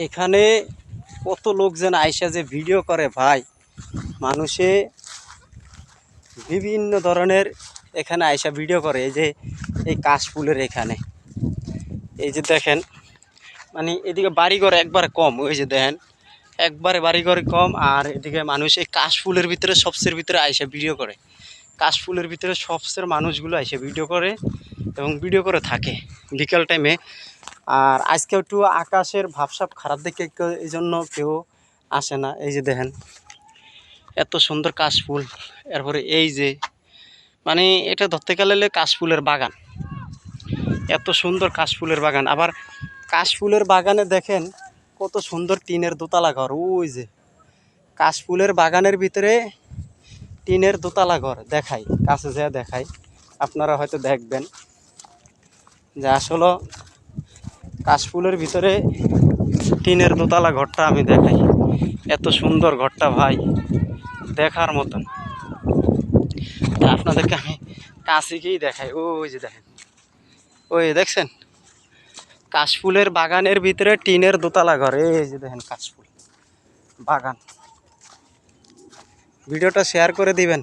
এখানে কত লোকজন আইসা যে ভিডিও করে ভাই, মানুষে বিভিন্ন ধরনের এখানে আইসা ভিডিও করে। এই যে এই কাশফুলের এখানে এই যে দেখেন, মানে এদিকে বাড়িঘর একবারে কম, ওই যে দেখেন একবারে বাড়িঘর কম। আর এদিকে মানুষ এই কাশফুলের ভিতরে সবচেয়ে ভিতরে আইসা ভিডিও করে। কাশফুলের ভিতরে সবচেয়ে মানুষগুলো আইসা ভিডিও করে এবং ভিডিও করে থাকে বিকেল টাইমে। আর আজকে একটু আকাশের ভাবসাব খারাপ দেখে এই জন্য কেউ আসে না। এই যে দেখেন এত সুন্দর কাশফুল, এরপরে এই যে মানে এটা ধরতে গেলে কাশফুলের বাগান, এত সুন্দর কাশফুলের বাগান। আবার কাশফুলের বাগানে দেখেন কত সুন্দর টিনের দোতলা ঘর। ওই যে কাশফুলের বাগানের ভিতরে টিনের দোতলা ঘর দেখাই, কাছে যা দেখাই, আপনারা হয়তো দেখবেন যে আসলে কাশফুলের ভিতরে টিনের দোতলা ঘরটা আমি দেখাই। এত সুন্দর ঘরটা ভাই, দেখার মতন। আপনাদেরকে আমি কাছে গিয়েই দেখাই। ওই যে দেখেন, ওই দেখছেন কাশফুলের বাগানের ভিতরে টিনের দোতলা ঘর। এই যে দেখেন কাশফুল বাগান। ভিডিওটা শেয়ার করে দিবেন।